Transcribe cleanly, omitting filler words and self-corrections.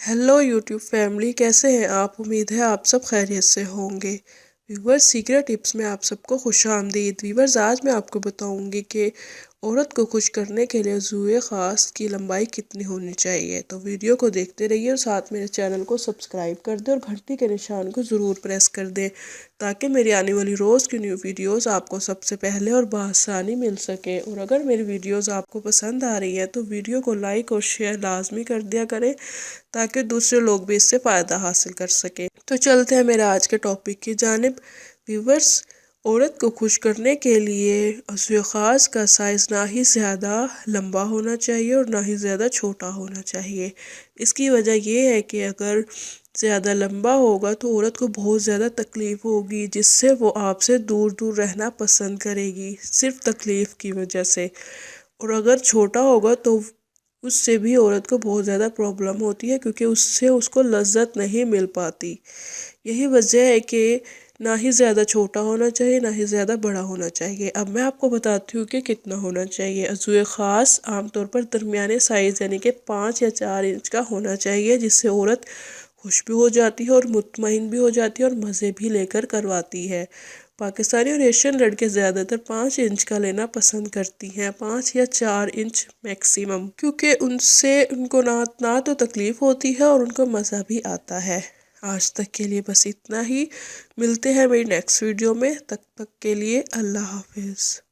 Hello YouTube family, कैसे हैं आप। उम्मीद है आप सब खैरियत से होंगे। व्यूवर्स, सीक्रेट टिप्स में आप सबको खुशामदीद। व्यूवर्स, आज मैं आपको बताऊंगी कि औरत को खुश करने के लिए ज़ुए ख़ास की लंबाई कितनी होनी चाहिए। तो वीडियो को देखते रहिए और साथ मेरे चैनल को सब्सक्राइब कर दें और घंटी के निशान को ज़रूर प्रेस कर दें ताकि मेरी आने वाली रोज़ की न्यू वीडियोस आपको सबसे पहले और बआसानी मिल सके। और अगर मेरी वीडियोस आपको पसंद आ रही है तो वीडियो को लाइक और शेयर लाजमी कर दिया करें ताकि दूसरे लोग भी इससे फ़ायदा हासिल कर सकें। तो चलते हैं मेरे आज के टॉपिक की जानिब। व्यूवर्स, औरत को खुश करने के लिए अज़्वे ख़ास का साइज़ ना ही ज़्यादा लंबा होना चाहिए और ना ही ज़्यादा छोटा होना चाहिए। इसकी वजह यह है कि अगर ज़्यादा लंबा होगा तो औरत को बहुत ज़्यादा तकलीफ़ होगी, जिससे वो आपसे दूर दूर रहना पसंद करेगी सिर्फ तकलीफ़ की वजह से। और अगर छोटा होगा तो उससे भी औरत को बहुत ज़्यादा प्रॉब्लम होती है, क्योंकि उससे उसको लज्जत नहीं मिल पाती। यही वजह है कि ना ही ज़्यादा छोटा होना चाहिए ना ही ज़्यादा बड़ा होना चाहिए। अब मैं आपको बताती हूँ कि कितना होना चाहिए। अज़्वे ख़ास आमतौर पर दरमियाने साइज़ यानी कि 5 या 4 इंच का होना चाहिए, जिससे औरत खुश भी हो जाती है और मुतमईन भी हो जाती है और मज़े भी लेकर करवाती है। पाकिस्तानी और एशियन लड़के ज़्यादातर 5 इंच का लेना पसंद करती हैं, 5 या 4 इंच मैक्सिमम, क्योंकि उनसे उनको ना तो तकलीफ़ होती है और उनको मज़ा भी आता है। आज तक के लिए बस इतना ही। मिलते हैं मेरी नेक्स्ट वीडियो में, तब तक के लिए अल्लाह हाफिज़।